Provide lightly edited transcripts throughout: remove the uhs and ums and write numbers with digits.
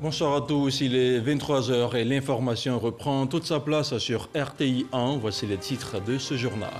Bonsoir à tous, il est 23 h et l'information reprend toute sa place sur RTI 1. Voici les titres de ce journal.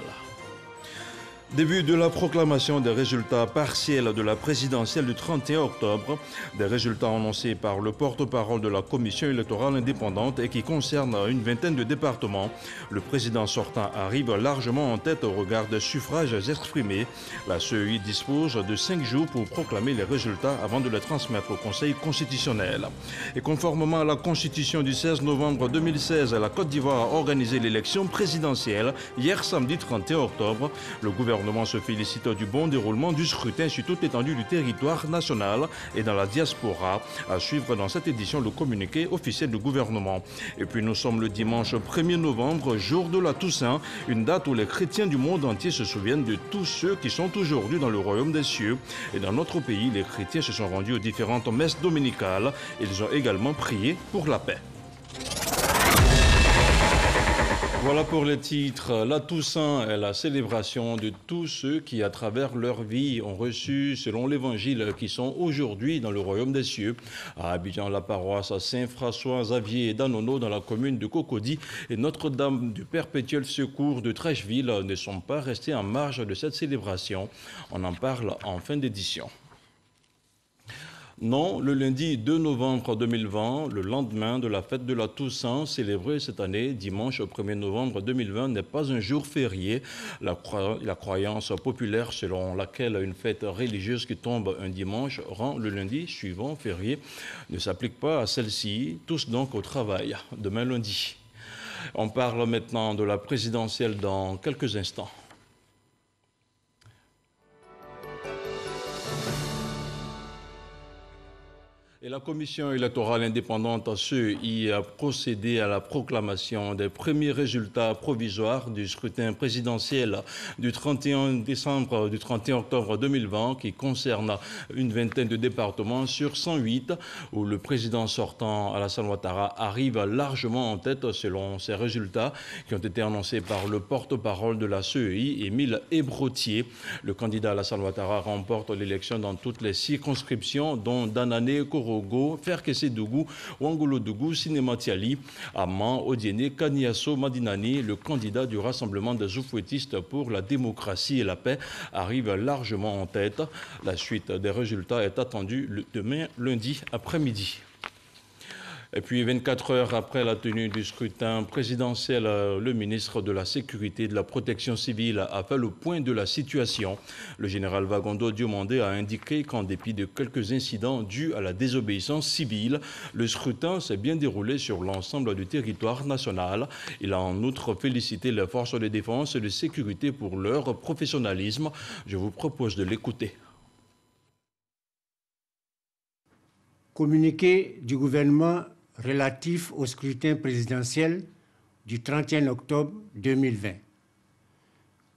Début de la proclamation des résultats partiels de la présidentielle du 31 octobre, des résultats annoncés par le porte-parole de la commission électorale indépendante et qui concernent une vingtaine de départements. Le président sortant arrive largement en tête au regard des suffrages exprimés. La CEI dispose de 5 jours pour proclamer les résultats avant de les transmettre au Conseil constitutionnel. Et conformément à la Constitution du 16 novembre 2016, la Côte d'Ivoire a organisé l'élection présidentielle hier samedi 31 octobre. Le gouvernement se félicite du bon déroulement du scrutin sur toute l'étendue du territoire national et dans la diaspora. À suivre dans cette édition le communiqué officiel du gouvernement. Et puis nous sommes le dimanche 1er novembre, jour de la Toussaint, une date où les chrétiens du monde entier se souviennent de tous ceux qui sont aujourd'hui dans le royaume des cieux. Et dans notre pays, les chrétiens se sont rendus aux différentes messes dominicales. Ils ont également prié pour la paix. Voilà pour les titres. La Toussaint est la célébration de tous ceux qui, à travers leur vie, ont reçu, selon l'Évangile, qui sont aujourd'hui dans le royaume des cieux. À Abidjan, la paroisse Saint-François-Xavier d'Anono, dans la commune de Cocody, et Notre-Dame du Perpétuel Secours de Trècheville ne sont pas restés en marge de cette célébration. On en parle en fin d'édition. Non, le lundi 2 novembre 2020, le lendemain de la fête de la Toussaint, célébrée cette année, dimanche 1er novembre 2020, n'est pas un jour férié. La croyance populaire selon laquelle une fête religieuse qui tombe un dimanche rend le lundi suivant férié ne s'applique pas à celle-ci. Tous donc au travail, demain lundi. On parle maintenant de la présidentielle dans quelques instants. Et la commission électorale indépendante CEI a procédé à la proclamation des premiers résultats provisoires du scrutin présidentiel du 31 octobre 2020 qui concerne une vingtaine de départements sur 108 où le président sortant Alassane Ouattara arrive largement en tête selon ces résultats qui ont été annoncés par le porte-parole de la CEI, Émile Ebrotier. Le candidat Alassane Ouattara remporte l'élection dans toutes les circonscriptions dont Danane, Korogo, Ferkessédougou, Ouangolodougou, Sinématiali, Amman, Odiéné, Kaniasso, Madinani. Le candidat du Rassemblement des Oufouettistes pour la démocratie et la paix arrive largement en tête. La suite des résultats est attendue demain lundi après-midi. Et puis 24 heures après la tenue du scrutin présidentiel, le ministre de la Sécurité et de la Protection civile a fait le point de la situation. Le général Wagondo Diomandé a indiqué qu'en dépit de quelques incidents dus à la désobéissance civile, le scrutin s'est bien déroulé sur l'ensemble du territoire national. Il a en outre félicité les forces de défense et de sécurité pour leur professionnalisme. Je vous propose de l'écouter. Communiqué du gouvernement relatif au scrutin présidentiel du 31 octobre 2020.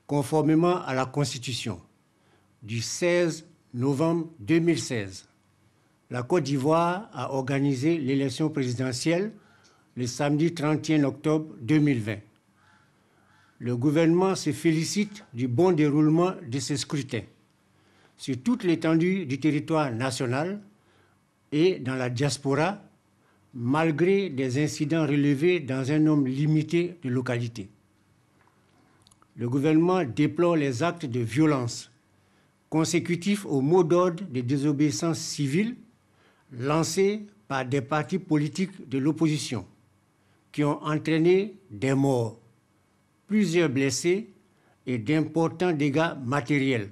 Conformément à la Constitution du 16 novembre 2016, la Côte d'Ivoire a organisé l'élection présidentielle le samedi 31 octobre 2020. Le gouvernement se félicite du bon déroulement de ce scrutin sur toute l'étendue du territoire national et dans la diaspora, malgré des incidents relevés dans un nombre limité de localités. Le gouvernement déplore les actes de violence consécutifs au mot d'ordre de désobéissance civile lancés par des partis politiques de l'opposition qui ont entraîné des morts, plusieurs blessés et d'importants dégâts matériels.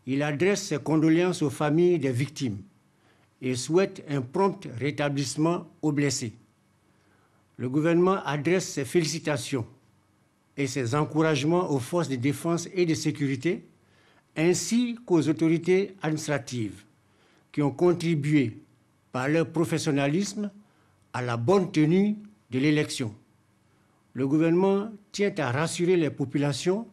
Il adresse ses condoléances aux familles des victimes et souhaite un prompt rétablissement aux blessés. Le gouvernement adresse ses félicitations et ses encouragements aux forces de défense et de sécurité, ainsi qu'aux autorités administratives qui ont contribué par leur professionnalisme à la bonne tenue de l'élection. Le gouvernement tient à rassurer les populations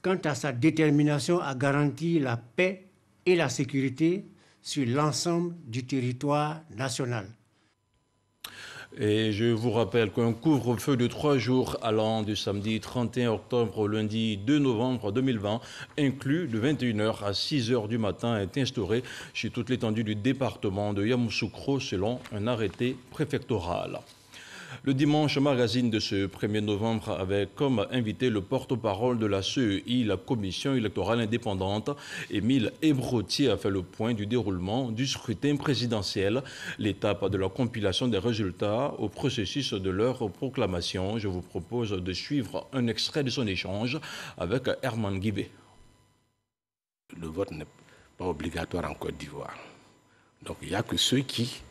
quant à sa détermination à garantir la paix et la sécurité sur l'ensemble du territoire national. Et je vous rappelle qu'un couvre-feu de 3 jours allant du samedi 31 octobre au lundi 2 novembre 2020, inclus de 21h à 6h du matin, est instauré sur toute l'étendue du département de Yamoussoukro selon un arrêté préfectoral. Le dimanche magazine de ce 1er novembre avait comme invité le porte-parole de la CEI, la Commission électorale indépendante. Émile Ebrotier a fait le point du déroulement du scrutin présidentiel, l'étape de la compilation des résultats au processus de leur proclamation. Je vous propose de suivre un extrait de son échange avec Herman Guibé. Le vote n'est pas obligatoire en Côte d'Ivoire. Donc il n'y a que ceux qui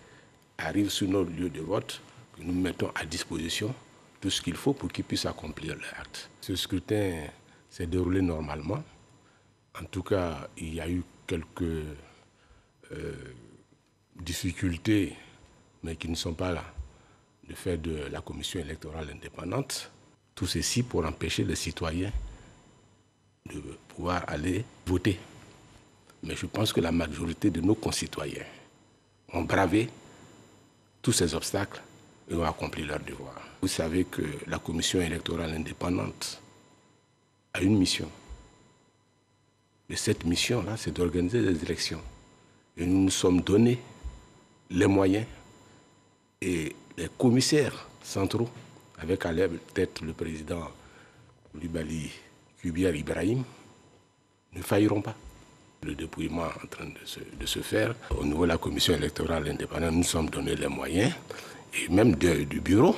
arrivent sur notre lieu de vote que nous mettons à disposition tout ce qu'il faut pour qu'ils puissent accomplir leur acte. Ce scrutin s'est déroulé normalement. En tout cas, il y a eu quelques difficultés, mais qui ne sont pas là, du fait de la commission électorale indépendante. Tout ceci pour empêcher les citoyens de pouvoir aller voter. Mais je pense que la majorité de nos concitoyens ont bravé tous ces obstacles et ont accompli leur devoir. Vous savez que la commission électorale indépendante a une mission. Et cette mission-là, c'est d'organiser des élections. Et nous nous sommes donné les moyens et les commissaires centraux, avec à leur tête le président Coulibaly Kubiar Ibrahim, ne failliront pas. Le dépouillement est en train de se faire. Au niveau de la commission électorale indépendante, nous nous sommes donné les moyens, et même du bureau,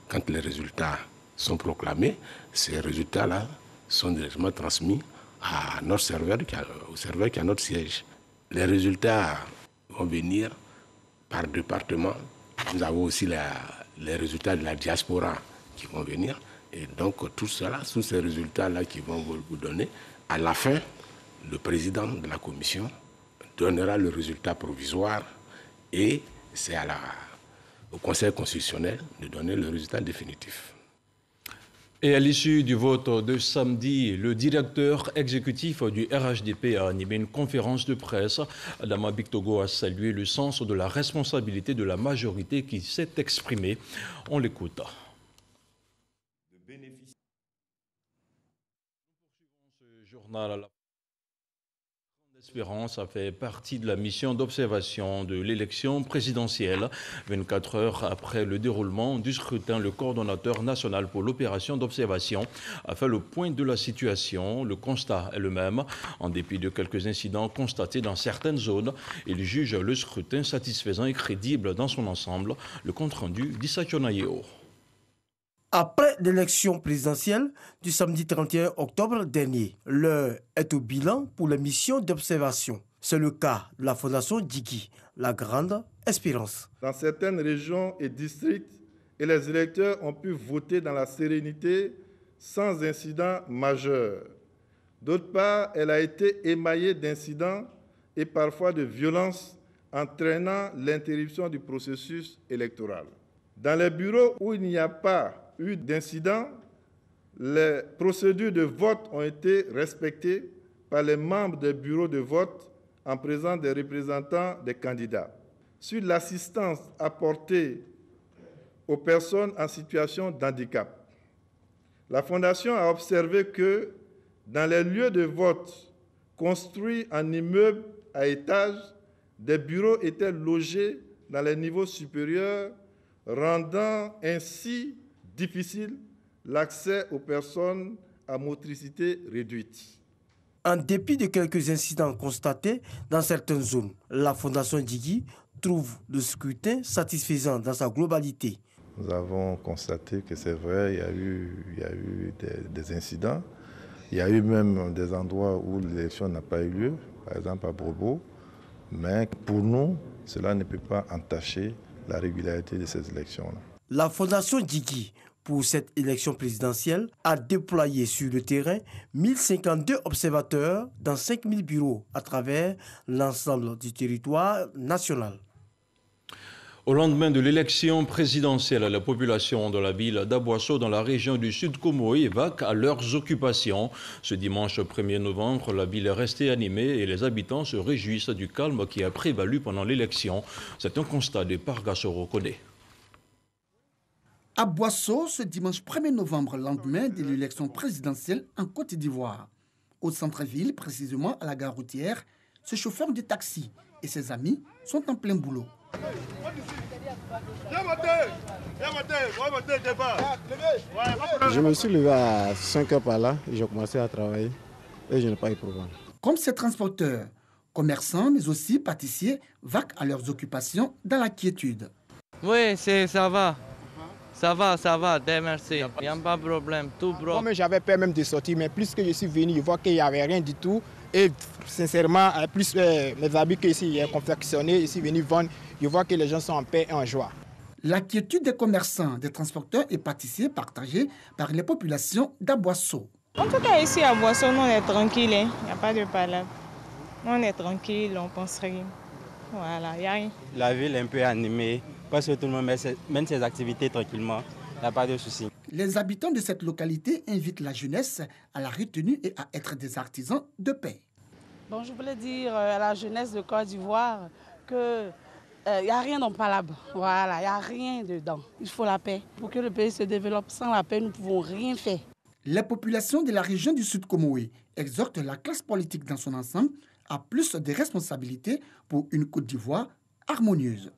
quand les résultats sont proclamés, ces résultats-là sont directement transmis à notre serveur, au serveur qui a notre siège. Les résultats vont venir par département. Nous avons aussi les résultats de la diaspora qui vont venir. Et donc, tout cela, tous ces résultats-là qui vont vous donner, à la fin, le président de la commission donnera le résultat provisoire et c'est au Conseil constitutionnel de donner le résultat définitif. Et à l'issue du vote de samedi, le directeur exécutif du RHDP a animé une conférence de presse. Adama Bictogo a salué le sens de la responsabilité de la majorité qui s'est exprimée. On l'écoute. Ce journal à la Espérance a fait partie de la mission d'observation de l'élection présidentielle. 24 heures après le déroulement du scrutin, le coordonnateur national pour l'opération d'observation a fait le point de la situation. Le constat est le même. En dépit de quelques incidents constatés dans certaines zones, il juge le scrutin satisfaisant et crédible dans son ensemble. Le compte-rendu d'Issa Chonayeo. Après l'élection présidentielle du samedi 31 octobre dernier, l'heure est au bilan pour les missions d'observation. C'est le cas de la Fondation Djiki, la Grande Espérance. Dans certaines régions et districts, les électeurs ont pu voter dans la sérénité sans incident majeur. D'autre part, elle a été émaillée d'incidents et parfois de violences entraînant l'interruption du processus électoral. Dans les bureaux où il n'y a pas eu d'incident, les procédures de vote ont été respectées par les membres des bureaux de vote en présence des représentants des candidats. Sur l'assistance apportée aux personnes en situation de handicap, la Fondation a observé que dans les lieux de vote construits en immeubles à étages, des bureaux étaient logés dans les niveaux supérieurs, rendant ainsi difficile l'accès aux personnes à motricité réduite. En dépit de quelques incidents constatés dans certaines zones, la Fondation Djiki trouve le scrutin satisfaisant dans sa globalité. Nous avons constaté que c'est vrai, il y a eu des incidents. Il y a eu même des endroits où l'élection n'a pas eu lieu, par exemple à Bobo. Mais pour nous, cela ne peut pas entacher la régularité de ces élections-là. La Fondation Djiki, pour cette élection présidentielle, a déployé sur le terrain 1052 observateurs dans 5000 bureaux à travers l'ensemble du territoire national. Au lendemain de l'élection présidentielle, la population de la ville d'Aboisseau dans la région du Sud Comoé vaque à leurs occupations. Ce dimanche 1er novembre, la ville est restée animée et les habitants se réjouissent du calme qui a prévalu pendant l'élection. C'est un constat de Pargassoro Kodé. À Boisseau, ce dimanche 1er novembre, lendemain de l'élection présidentielle en Côte d'Ivoire. Au centre-ville, précisément à la gare routière, ce chauffeur de taxi et ses amis sont en plein boulot. Je me suis levé à 5 heures par là et j'ai commencé à travailler et je n'ai pas eu de problème. Comme ces transporteurs, commerçants mais aussi pâtissiers vaquent à leurs occupations dans la quiétude. Oui, ça va. Ça va, merci. Il n'y a pas de problème, tout bro. Moi, j'avais peur même de sortir, mais plus que je suis venu, je vois qu'il n'y avait rien du tout. Et sincèrement, plus mes habits que ici, j'ai confectionné, ici venu vendre, je vois que les gens sont en paix et en joie. La quiétude des commerçants, des transporteurs et pâtissiers partagée par les populations d'Aboisseau. En tout cas, ici à Boisseau, nous on est tranquille, il n'y a pas de palabre. On est tranquille, on pense rien. Voilà, il n'y a rien. La ville est un peu animée, parce que tout le monde mène ses activités tranquillement, il n'y a pas de souci. Les habitants de cette localité invitent la jeunesse à la retenue et à être des artisans de paix. Bon, je voulais dire à la jeunesse de Côte d'Ivoire que il n'y a rien dans palabre. Voilà, il n'y a rien dedans. Il faut la paix. Pour que le pays se développe, sans la paix, nous ne pouvons rien faire. Les populations de la région du Sud Comoé exhortent la classe politique dans son ensemble à plus de responsabilités pour une Côte d'Ivoire harmonieuse.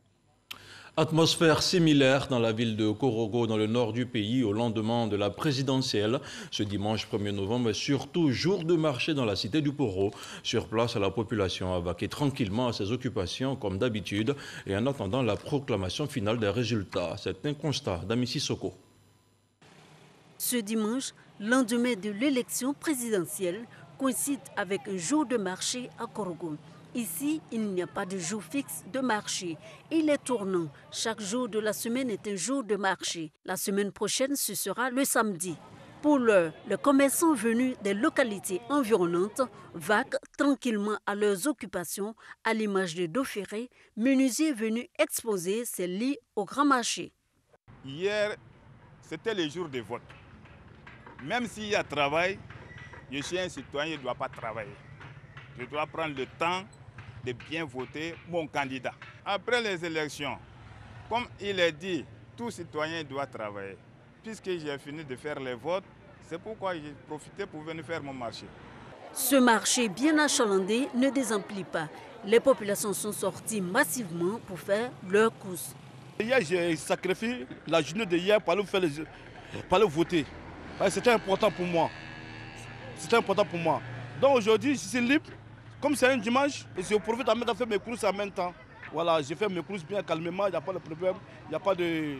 Atmosphère similaire dans la ville de Korogo, dans le nord du pays, au lendemain de la présidentielle. Ce dimanche 1er novembre, surtout jour de marché dans la cité du Poro. Sur place, la population a vaqué tranquillement à ses occupations, comme d'habitude, et en attendant la proclamation finale des résultats. C'est un constat d'Amici Soko. Ce dimanche, lendemain de l'élection présidentielle, coïncide avec un jour de marché à Korogo. Ici, il n'y a pas de jour fixe de marché. Il est tournant. Chaque jour de la semaine est un jour de marché. La semaine prochaine, ce sera le samedi. Pour l'heure, les commerçants venus des localités environnantes vaquent tranquillement à leurs occupations, à l'image de Daupheré, menuisier venu exposer ses lits au grand marché. Hier, c'était le jour de vote. Même s'il y a travail, je suis un citoyen, je ne dois pas travailler. Je dois prendre le temps de bien voter mon candidat. Après les élections, comme il est dit, tout citoyen doit travailler. Puisque j'ai fini de faire les votes, c'est pourquoi j'ai profité pour venir faire mon marché. Ce marché bien achalandé ne désemplit pas. Les populations sont sorties massivement pour faire leurs courses. Hier, j'ai sacrifié la journée de hier pour aller voter. C'était important pour moi. C'était important pour moi. Donc aujourd'hui, je suis libre. Comme c'est un dimanche, je profite de faire mes courses en même temps. Voilà, j'ai fait mes courses bien calmement, il n'y a pas de problème. Il n'y a pas de...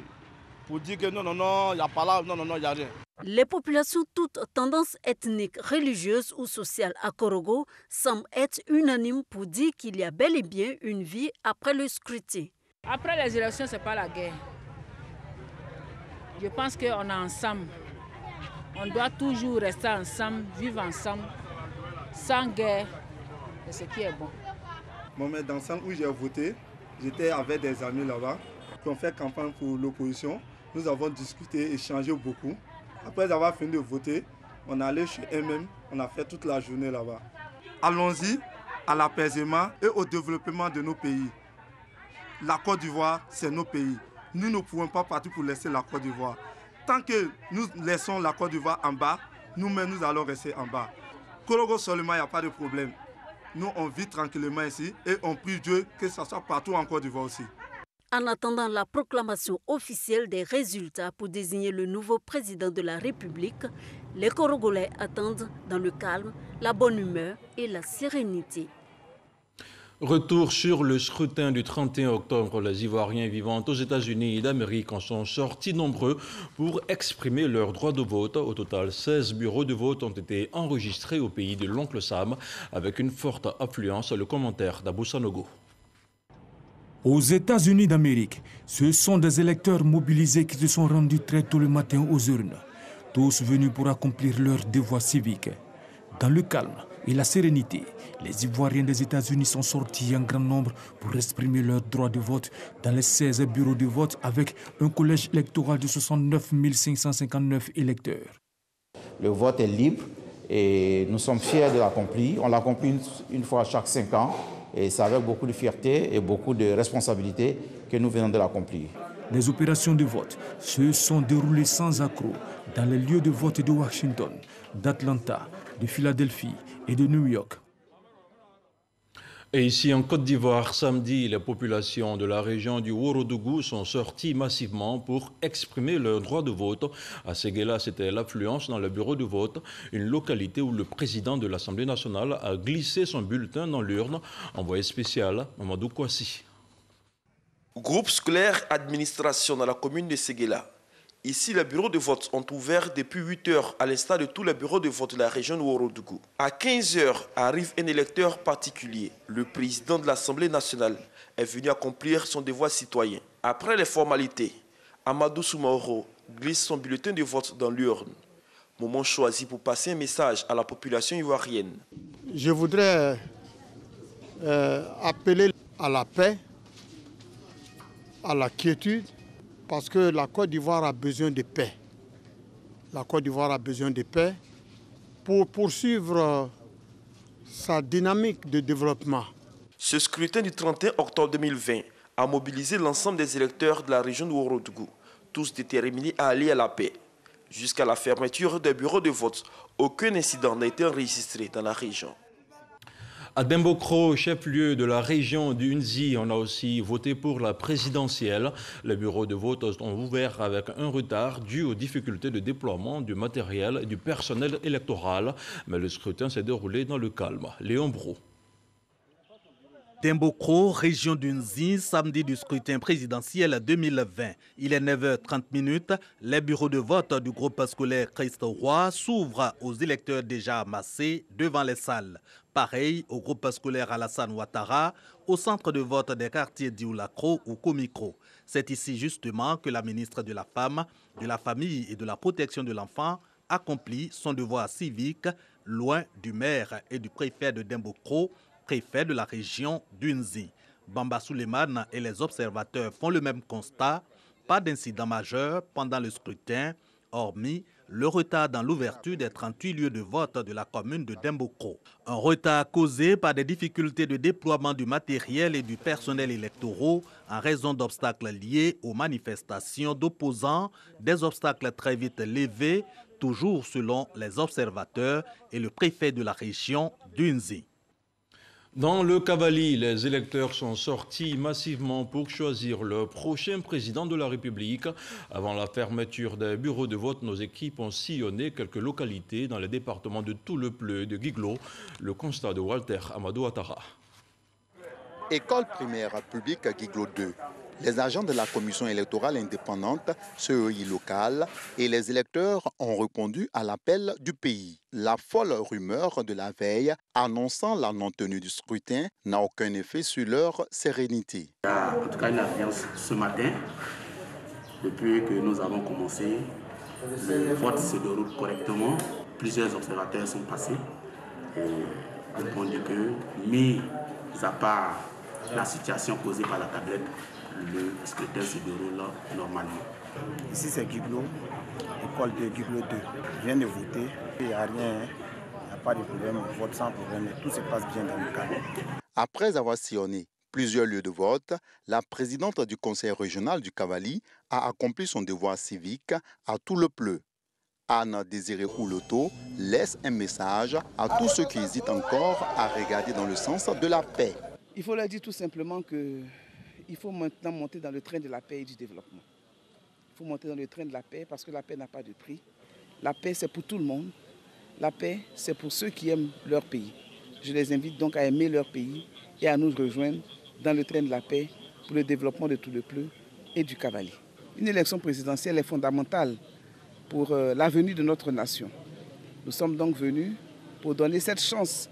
Pour dire que non, il n'y a pas là, non, il n'y a rien. Les populations, toutes tendances ethniques, religieuses ou sociales à Korogo, semblent être unanimes pour dire qu'il y a bel et bien une vie après le scrutin. Après les élections, ce n'est pas la guerre. Je pense qu'on est ensemble. On doit toujours rester ensemble, vivre ensemble, sans guerre. C'est ce qui est bon. Moi, dans le centre où j'ai voté, j'étais avec des amis là-bas qui ont fait campagne pour l'opposition. Nous avons discuté, échangé beaucoup. Après avoir fini de voter, on est allé chez eux-mêmes, on a fait toute la journée là-bas. Allons-y à l'apaisement et au développement de nos pays. La Côte d'Ivoire, c'est nos pays. Nous ne pouvons pas partir pour laisser la Côte d'Ivoire. Tant que nous laissons la Côte d'Ivoire en bas, nous-mêmes, nous allons rester en bas. Korogo seulement, il n'y a pas de problème. Nous, on vit tranquillement ici et on prie Dieu que ça soit partout en Côte d'Ivoire aussi. En attendant la proclamation officielle des résultats pour désigner le nouveau président de la République, les Korogolais attendent dans le calme, la bonne humeur et la sérénité. Retour sur le scrutin du 31 octobre. Les Ivoiriens vivant aux États-Unis d'Amérique en sont sortis nombreux pour exprimer leur droit de vote. Au total, 16 bureaux de vote ont été enregistrés au pays de l'Oncle Sam avec une forte affluence. Le commentaire d'Abou Sanogo. Aux États-Unis d'Amérique, ce sont des électeurs mobilisés qui se sont rendus très tôt le matin aux urnes, tous venus pour accomplir leur devoir civique. Dans le calme et la sérénité, les Ivoiriens des États-Unis sont sortis en grand nombre pour exprimer leur droit de vote dans les 16 bureaux de vote avec un collège électoral de 69 559 électeurs. Le vote est libre et nous sommes fiers de l'accomplir. On l'accomplit une fois chaque 5 ans et c'est avec beaucoup de fierté et beaucoup de responsabilité que nous venons de l'accomplir. Les opérations de vote se sont déroulées sans accroc dans les lieux de vote de Washington, d'Atlanta, de Philadelphie et de New York. Et ici en Côte d'Ivoire, samedi, les populations de la région du Ourodougou sont sorties massivement pour exprimer leur droit de vote. À Séguéla, c'était l'affluence dans le bureau de vote, une localité où le président de l'Assemblée nationale a glissé son bulletin dans l'urne. Envoyé spécial, Mamadou Kouassi. Groupe scolaire administration dans la commune de Séguéla. Ici, les bureaux de vote ont ouvert depuis 8 heures, à l'instar de tous les bureaux de vote de la région de Ourodougou. À 15 heures, arrive un électeur particulier. Le président de l'Assemblée nationale est venu accomplir son devoir citoyen. Après les formalités, Amadou Soumaoro glisse son bulletin de vote dans l'urne. Moment choisi pour passer un message à la population ivoirienne. Je voudrais appeler à la paix, à la quiétude, parce que la Côte d'Ivoire a besoin de paix. La Côte d'Ivoire a besoin de paix pour poursuivre sa dynamique de développement. Ce scrutin du 31 octobre 2020 a mobilisé l'ensemble des électeurs de la région de Ourodougou, tous déterminés à aller à la paix. Jusqu'à la fermeture des bureaux de vote, aucun incident n'a été enregistré dans la région. À Dembokro, chef-lieu de la région du Unzi, on a aussi voté pour la présidentielle. Les bureaux de vote ont ouvert avec un retard dû aux difficultés de déploiement du matériel et du personnel électoral. Mais le scrutin s'est déroulé dans le calme. Léon Bro. Dembokro, région d'Unzi, samedi du scrutin présidentiel 2020. Il est 9h30. Les bureaux de vote du groupe scolaire Christ-Roi s'ouvrent aux électeurs déjà amassés devant les salles. Pareil au groupe scolaire Alassane Ouattara, au centre de vote des quartiers d'Ioulakro ou Komikro. C'est ici justement que la ministre de la Femme, de la Famille et de la Protection de l'Enfant accomplit son devoir civique, loin du maire et du préfet de Dembokro, préfet de la région d'Unzi. Bamba Souleymane et les observateurs font le même constat. Pas d'incident majeur pendant le scrutin, hormis le retard dans l'ouverture des 38 lieux de vote de la commune de Dembokro. Un retard causé par des difficultés de déploiement du matériel et du personnel électoraux en raison d'obstacles liés aux manifestations d'opposants, des obstacles très vite levés, toujours selon les observateurs et le préfet de la région d'Unzi. Dans le Cavali, les électeurs sont sortis massivement pour choisir le prochain président de la République. Avant la fermeture des bureaux de vote, nos équipes ont sillonné quelques localités dans les départements de Tout-le-Pleu et de Guiglo. Le constat de Walter Amadou Ouattara. École primaire publique Guiglo 2. Les agents de la commission électorale indépendante, CEI locale et les électeurs ont répondu à l'appel du pays. La folle rumeur de la veille annonçant la non-tenue du scrutin n'a aucun effet sur leur sérénité. Il y a en tout cas une affluence ce matin. Depuis que nous avons commencé, le vote se déroule correctement. Plusieurs observateurs sont passés. Et au point de que, mis à part la situation causée par la tablette, le scrutin se déroule normalement. Ici c'est Guiglo, école de Guiglo 2. Je viens de voter, il n'y a rien, il n'y a pas de problème, on vote sans problème, tout se passe bien dans le cadre. Après avoir sillonné plusieurs lieux de vote, la présidente du conseil régional du Cavali a accompli son devoir civique à Tout-le-Pleu. Anne Désiré Ouloto laisse un message à tous ceux qui hésitent encore à regarder dans le sens de la paix. Il faut leur dire tout simplement qu'il faut maintenant monter dans le train de la paix et du développement. Il faut monter dans le train de la paix parce que la paix n'a pas de prix. La paix, c'est pour tout le monde. La paix, c'est pour ceux qui aiment leur pays. Je les invite donc à aimer leur pays et à nous rejoindre dans le train de la paix pour le développement de Tout-le-Pleu et du Cavali. Une élection présidentielle est fondamentale pour l'avenir de notre nation. Nous sommes donc venus pour donner cette chance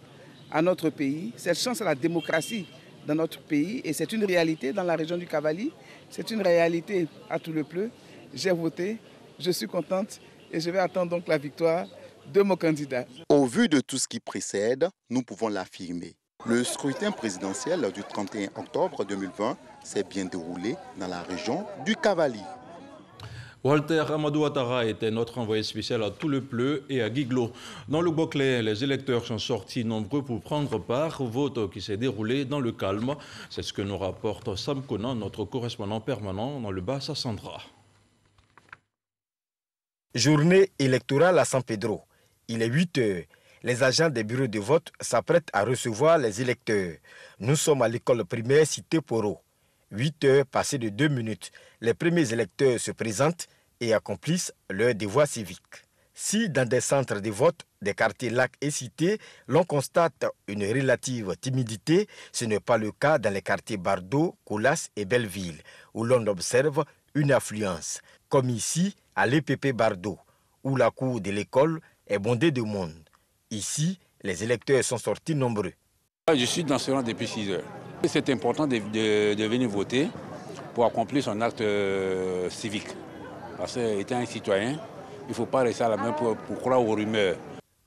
à notre pays, cette chance à la démocratie dans notre pays, et c'est une réalité dans la région du Cavali, c'est une réalité à Tout-le-Pleu. J'ai voté, je suis contente et je vais attendre donc la victoire de mon candidat. Au vu de tout ce qui précède, nous pouvons l'affirmer. Le scrutin présidentiel du 31 octobre 2020 s'est bien déroulé dans la région du Cavali. Walter Amadou Ouattara était notre envoyé spécial à Tout-le-Pleu et à Guiglo. Dans le Boclé, les électeurs sont sortis nombreux pour prendre part au vote qui s'est déroulé dans le calme. C'est ce que nous rapporte Sam Conan, notre correspondant permanent dans le Bas-Sassandra. Journée électorale à San Pedro. Il est 8 heures. Les agents des bureaux de vote s'apprêtent à recevoir les électeurs. Nous sommes à l'école primaire Cité Poro. 8 heures passées de 2 minutes. Les premiers électeurs se présentent et accomplissent leur devoir civique. Si dans des centres de vote des quartiers Lac et Cité, l'on constate une relative timidité, ce n'est pas le cas dans les quartiers Bardo, Colas et Belleville, où l'on observe une affluence, comme ici à l'EPP Bardo, où la cour de l'école est bondée de monde. Ici, les électeurs sont sortis nombreux. Je suis dans ce rang depuis 6 heures. C'est important de venir voter pour accomplir son acte civique. Parce qu'étant un citoyen, il ne faut pas rester à la main pour croire aux rumeurs.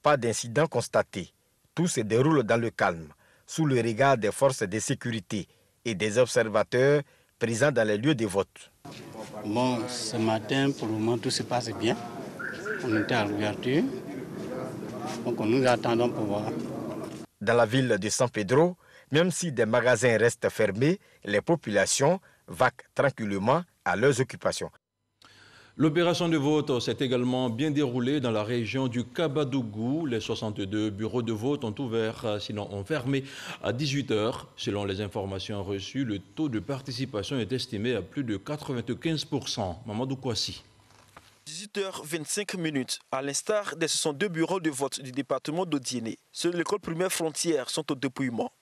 Pas d'incident constaté. Tout se déroule dans le calme, sous le regard des forces de sécurité et des observateurs présents dans les lieux de vote. Bon, ce matin, pour le moment, tout se passe bien. On était à l'ouverture. Donc nous attendons pour voir. Dans la ville de San Pedro, même si des magasins restent fermés, les populations vaquent tranquillement à leurs occupations. L'opération de vote s'est également bien déroulée dans la région du Kabadougou. Les 62 bureaux de vote ont ouvert, sinon ont fermé à 18 h. Selon les informations reçues, le taux de participation est estimé à plus de 95%. Mamadou Kouassi. 18h25, à l'instar des 62 bureaux de vote du département d'Odiéné, ceux de l'école primaire Frontière sont au dépouillement.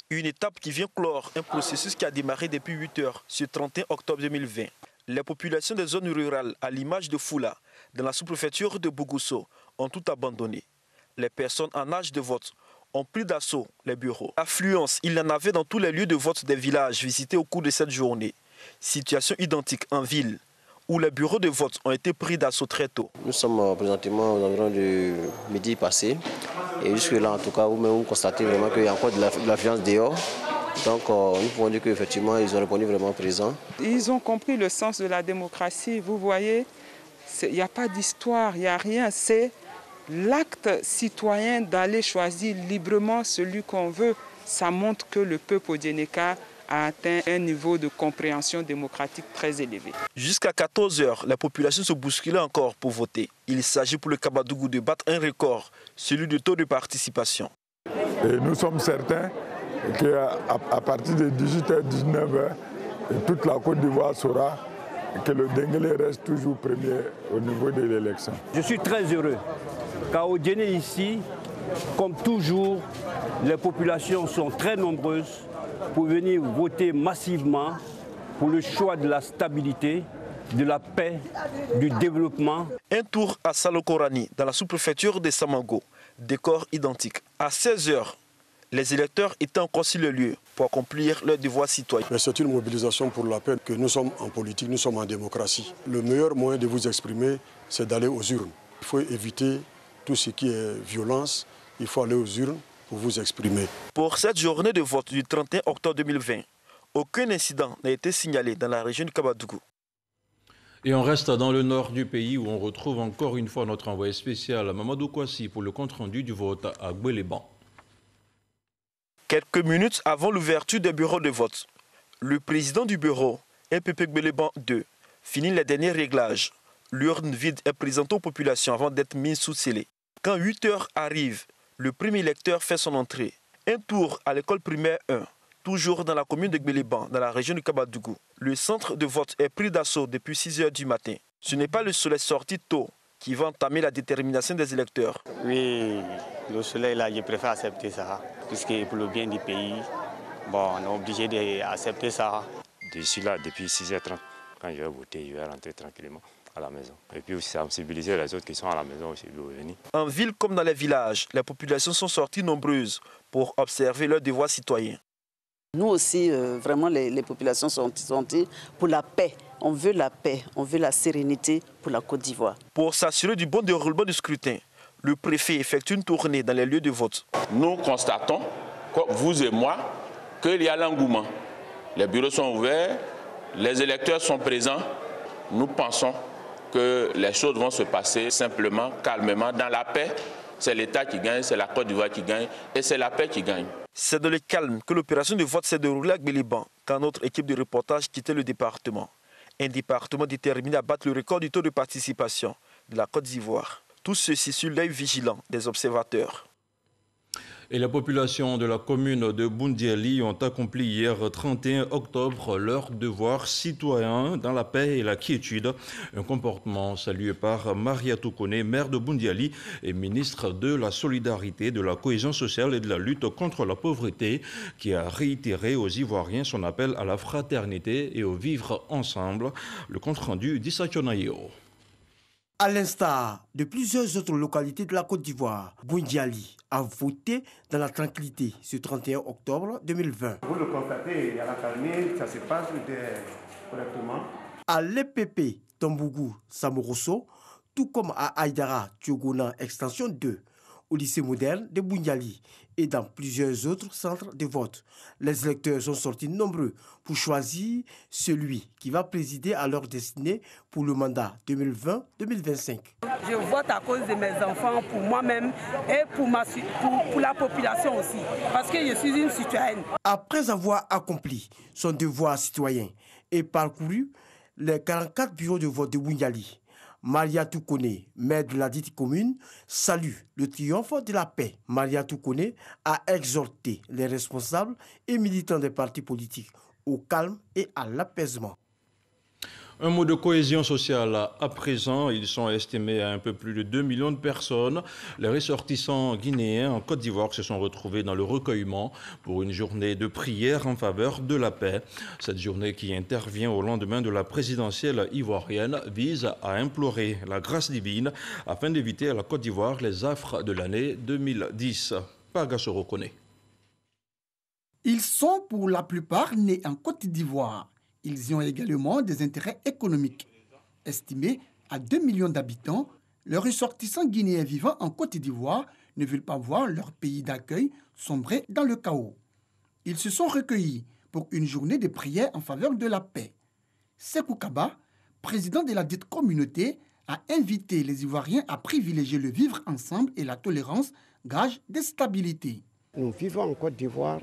Une étape qui vient clore un processus qui a démarré depuis 8 h ce 31 octobre 2020. Les populations des zones rurales, à l'image de Foula, dans la sous-préfecture de Bougusso, ont tout abandonné. Les personnes en âge de vote ont pris d'assaut les bureaux. Affluence, il y en avait dans tous les lieux de vote des villages visités au cours de cette journée. Situation identique en ville, où les bureaux de vote ont été pris d'assaut très tôt. Nous sommes présentement aux environs du midi passé. Et jusque-là, en tout cas, vous constatez vraiment qu'il y a encore de l'affluence dehors. Donc, nous pouvons dire qu'effectivement, ils ont répondu vraiment présent. Ils ont compris le sens de la démocratie. Vous voyez, il n'y a pas d'histoire, il n'y a rien. C'est l'acte citoyen d'aller choisir librement celui qu'on veut. Ça montre que le peuple odienéka a atteint un niveau de compréhension démocratique très élevé. Jusqu'à 14 h, la population se bousculait encore pour voter. Il s'agit pour le Kabadougou de battre un record, celui du taux de participation. Et nous sommes certains qu'à partir de 18h, 19h, toute la Côte d'Ivoire saura que le Denguélé reste toujours premier au niveau de l'élection. Je suis très heureux car au Djéné ici, comme toujours, les populations sont très nombreuses pour venir voter massivement pour le choix de la stabilité, de la paix, du développement. Un tour à Salokorani, dans la sous-préfecture de Samango, décor identique. À 16 h, les électeurs étaient encore sur le lieu pour accomplir leur devoir citoyen. C'est une mobilisation pour la paix que nous sommes en politique, nous sommes en démocratie. Le meilleur moyen de vous exprimer, c'est d'aller aux urnes. Il faut éviter tout ce qui est violence, il faut aller aux urnes pour vous exprimer. Pour cette journée de vote du 31 octobre 2020, aucun incident n'a été signalé dans la région du Kabadougou. Et on reste dans le nord du pays où on retrouve encore une fois notre envoyé spécial Mamadou Kouassi pour le compte-rendu du vote à Gbéléban. Quelques minutes avant l'ouverture des bureaux de vote, le président du bureau, EPP Gbéléban 2, finit les derniers réglages. L'urne vide est présentée aux populations avant d'être mise sous scellé. Quand 8 h arrive, le premier électeur fait son entrée. Un tour à l'école primaire 1, toujours dans la commune de Gbéléban, dans la région du Kabadougou. Le centre de vote est pris d'assaut depuis 6 h du matin. Ce n'est pas le soleil sorti tôt qui va entamer la détermination des électeurs. Oui, le soleil là, je préfère accepter ça. Puisque pour le bien du pays, bon, on est obligé d'accepter ça. Je suis là depuis 6 h 30. Quand je vais voter, je vais rentrer tranquillement à la maison. Et puis aussi sensibiliser les autres qui sont à la maison aussi de venir. En ville comme dans les villages, les populations sont sorties nombreuses pour observer leurs devoirs citoyens. Nous aussi, vraiment, les populations sont sorties pour la paix. On veut la paix, on veut la sérénité pour la Côte d'Ivoire. Pour s'assurer du bon déroulement du scrutin, le préfet effectue une tournée dans les lieux de vote. Nous constatons, comme vous et moi, qu'il y a l'engouement. Les bureaux sont ouverts, les électeurs sont présents. Nous pensons que les choses vont se passer simplement, calmement, dans la paix. C'est l'État qui gagne, c'est la Côte d'Ivoire qui gagne et c'est la paix qui gagne. C'est dans le calme que l'opération de vote s'est déroulée à Gbéliban quand notre équipe de reportage quittait le département. Un département déterminé à battre le record du taux de participation de la Côte d'Ivoire. Tout ceci sur l'œil vigilant des observateurs. Et la population de la commune de Boundiali ont accompli hier 31 octobre leur devoir citoyen dans la paix et la quiétude. Un comportement salué par Maria Toukone, maire de Boundiali et ministre de la Solidarité, de la Cohésion sociale et de la lutte contre la pauvreté, qui a réitéré aux Ivoiriens son appel à la fraternité et au vivre ensemble. Le compte-rendu d'Issa Chonayeo. À l'instar de plusieurs autres localités de la Côte d'Ivoire, Boundiali a voté dans la tranquillité ce 31 octobre 2020. Vous le constatez, il y a la calmie, ça se passe correctement. À l'EPP Tambougou Samoroso, tout comme à Aïdara Thiogona Extension 2, au lycée moderne de Boundiali et dans plusieurs autres centres de vote. Les électeurs sont sortis nombreux pour choisir celui qui va présider à leur destinée pour le mandat 2020-2025. Je vote à cause de mes enfants, pour moi-même et pour la population aussi, parce que je suis une citoyenne. Après avoir accompli son devoir citoyen et parcouru les 44 bureaux de vote de Boundiali, Maria Toukone, maire de la dite commune, salue le triomphe de la paix. Maria Toukone a exhorté les responsables et militants des partis politiques au calme et à l'apaisement. Un mot de cohésion sociale à présent. Ils sont estimés à un peu plus de 2 millions de personnes. Les ressortissants guinéens en Côte d'Ivoire se sont retrouvés dans le recueillement pour une journée de prière en faveur de la paix. Cette journée qui intervient au lendemain de la présidentielle ivoirienne vise à implorer la grâce divine afin d'éviter à la Côte d'Ivoire les affres de l'année 2010. Pagasoro connaît. Ils sont pour la plupart nés en Côte d'Ivoire. Ils y ont également des intérêts économiques. Estimés à 2 millions d'habitants, les ressortissants guinéens vivant en Côte d'Ivoire ne veulent pas voir leur pays d'accueil sombrer dans le chaos. Ils se sont recueillis pour une journée de prière en faveur de la paix. Sekou Kaba, président de la dite communauté, a invité les Ivoiriens à privilégier le vivre ensemble et la tolérance, gage de stabilité. Nous vivons en Côte d'Ivoire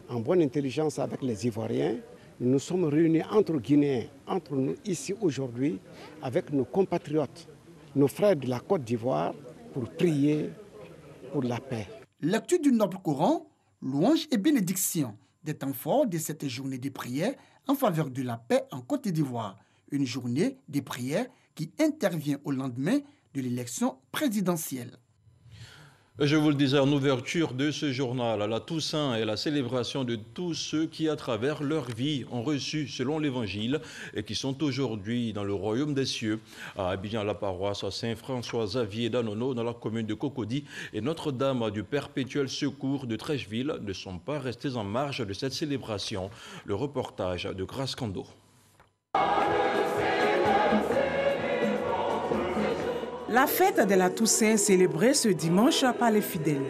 en bonne intelligence avec les Ivoiriens. Nous nous sommes réunis entre Guinéens, entre nous ici aujourd'hui, avec nos compatriotes, nos frères de la Côte d'Ivoire, pour prier pour la paix. Lecture du noble Coran, louange et bénédiction des temps forts de cette journée de prière en faveur de la paix en Côte d'Ivoire. Une journée de prière qui intervient au lendemain de l'élection présidentielle. Je vous le disais en ouverture de ce journal, la Toussaint est la célébration de tous ceux qui, à travers leur vie, ont reçu selon l'Évangile et qui sont aujourd'hui dans le royaume des cieux. À Abidjan, la paroisse Saint-François-Xavier d'Anono, dans la commune de Cocody, et Notre-Dame du Perpétuel Secours de Trècheville ne sont pas restés en marge de cette célébration. Le reportage de Grace Kando. La fête de la Toussaint célébrée ce dimanche par les fidèles.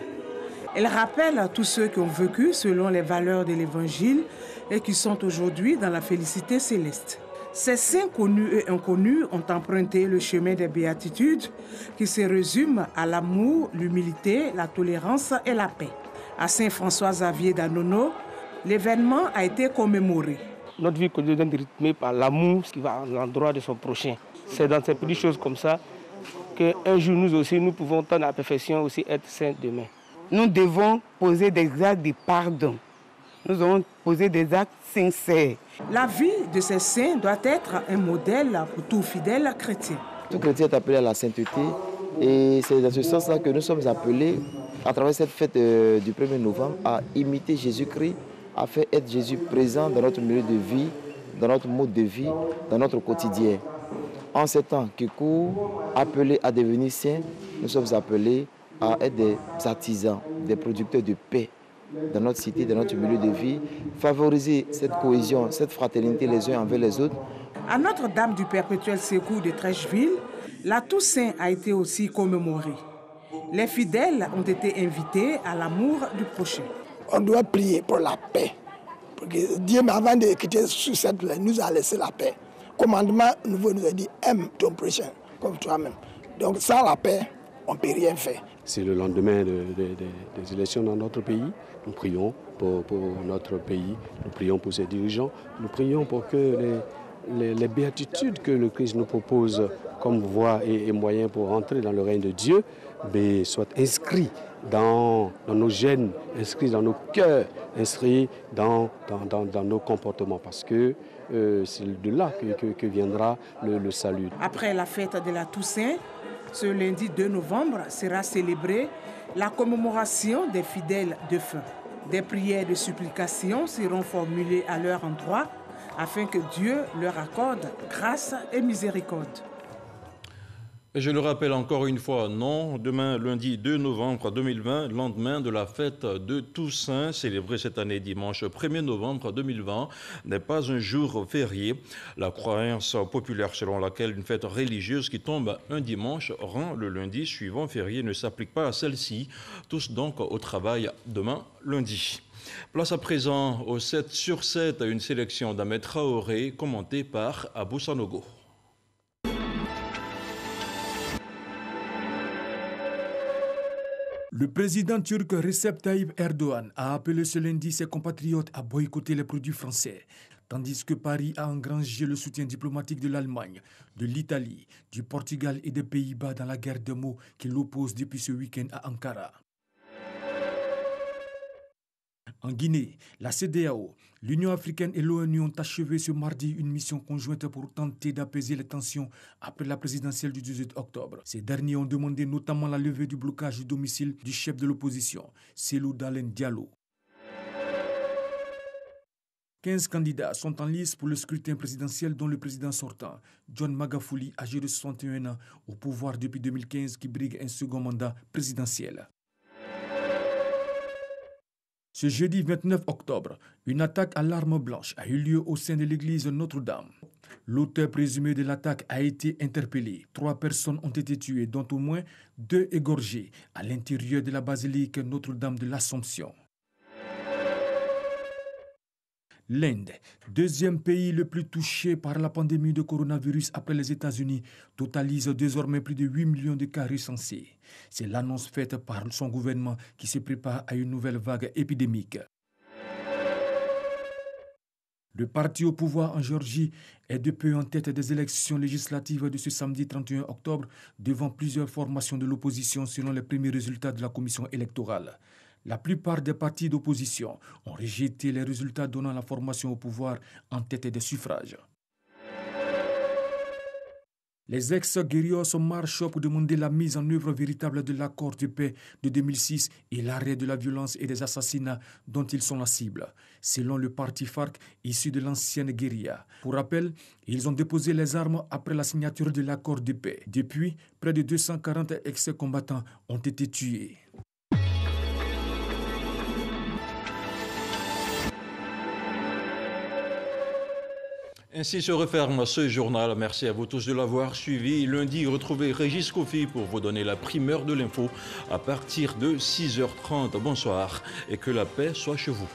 Elle rappelle à tous ceux qui ont vécu selon les valeurs de l'Évangile et qui sont aujourd'hui dans la félicité céleste. Ces saints connus et inconnus ont emprunté le chemin des béatitudes qui se résume à l'amour, l'humilité, la tolérance et la paix. À Saint-François-Xavier d'Anono, l'événement a été commémoré. Notre vie est rythmée par l'amour qui va à l'endroit de son prochain. C'est dans ces petites choses comme ça qu'un jour, nous aussi, nous pouvons tendre à la perfection aussi être saints demain. Nous devons poser des actes de pardon. Nous devons poser des actes sincères. La vie de ces saints doit être un modèle pour tout fidèle chrétien. Tout chrétien est appelé à la sainteté et c'est dans ce sens-là que nous sommes appelés, à travers cette fête du 1er novembre, à imiter Jésus-Christ, à faire être Jésus présent dans notre milieu de vie, dans notre mode de vie, dans notre quotidien. En ces temps qui courent, appelés à devenir saints, nous sommes appelés à être des artisans, des producteurs de paix dans notre cité, dans notre milieu de vie, favoriser cette cohésion, cette fraternité les uns envers les autres. À Notre-Dame du Perpétuel Secours de Trècheville, la Toussaint a été aussi commémorée. Les fidèles ont été invités à l'amour du prochain. On doit prier pour la paix. Parce que Dieu, avant de quitter sur cette terre, nous a laissé la paix. commandement nouveau nous a dit aime ton prochain comme toi-même. Donc sans la paix, on ne peut rien faire. C'est le lendemain des élections dans notre pays. Nous prions pour notre pays, nous prions pour ses dirigeants, nous prions pour que les béatitudes que le Christ nous propose comme voie et moyen pour rentrer dans le règne de Dieu soient inscrits dans nos gènes, inscrits dans nos cœurs, inscrits dans nos comportements, parce que c'est de là que viendra le salut. Après la fête de la Toussaint, ce lundi 2 novembre sera célébrée la commémoration des fidèles défunts. Des prières de supplication seront formulées à leur endroit afin que Dieu leur accorde grâce et miséricorde. Et je le rappelle encore une fois, non, demain, lundi 2 novembre 2020, lendemain de la fête de Toussaint, célébrée cette année dimanche 1er novembre 2020, n'est pas un jour férié. La croyance populaire selon laquelle une fête religieuse qui tombe un dimanche rend le lundi suivant férié ne s'applique pas à celle-ci. Tous donc au travail demain, lundi. Place à présent au 7 sur 7, une sélection d'Ahmed Traoré commentée par Abou Sanogo. Le président turc Recep Tayyip Erdogan a appelé ce lundi ses compatriotes à boycotter les produits français, tandis que Paris a engrangé le soutien diplomatique de l'Allemagne, de l'Italie, du Portugal et des Pays-Bas dans la guerre de mots qui l'oppose depuis ce week-end à Ankara. En Guinée, la CEDEAO, l'Union africaine et l'ONU ont achevé ce mardi une mission conjointe pour tenter d'apaiser les tensions après la présidentielle du 18 octobre. Ces derniers ont demandé notamment la levée du blocage du domicile du chef de l'opposition, Cellou Dalein Diallo. 15 candidats sont en lice pour le scrutin présidentiel dont le président sortant, John Magafuli, âgé de 61 ans, au pouvoir depuis 2015, qui brigue un second mandat présidentiel. Ce jeudi 29 octobre, une attaque à l'arme blanche a eu lieu au sein de l'église Notre-Dame. L'auteur présumé de l'attaque a été interpellé. 3 personnes ont été tuées, dont au moins 2 égorgées à l'intérieur de la basilique Notre-Dame de l'Assomption. L'Inde, deuxième pays le plus touché par la pandémie de coronavirus après les États-Unis, totalise désormais plus de 8 millions de cas recensés. C'est l'annonce faite par son gouvernement qui se prépare à une nouvelle vague épidémique. Le parti au pouvoir en Géorgie est de peu en tête des élections législatives de ce samedi 31 octobre devant plusieurs formations de l'opposition selon les premiers résultats de la commission électorale. La plupart des partis d'opposition ont rejeté les résultats donnant la formation au pouvoir en tête des suffrages. Les ex-guerrilleros marchent pour demander la mise en œuvre véritable de l'accord de paix de 2006 et l'arrêt de la violence et des assassinats dont ils sont la cible, selon le parti FARC issu de l'ancienne guérilla. Pour rappel, ils ont déposé les armes après la signature de l'accord de paix. Depuis, près de 240 ex-combattants ont été tués. Ainsi se referme ce journal. Merci à vous tous de l'avoir suivi. Lundi, retrouvez Régis Kofi pour vous donner la primeur de l'info à partir de 6h30. Bonsoir et que la paix soit chez vous.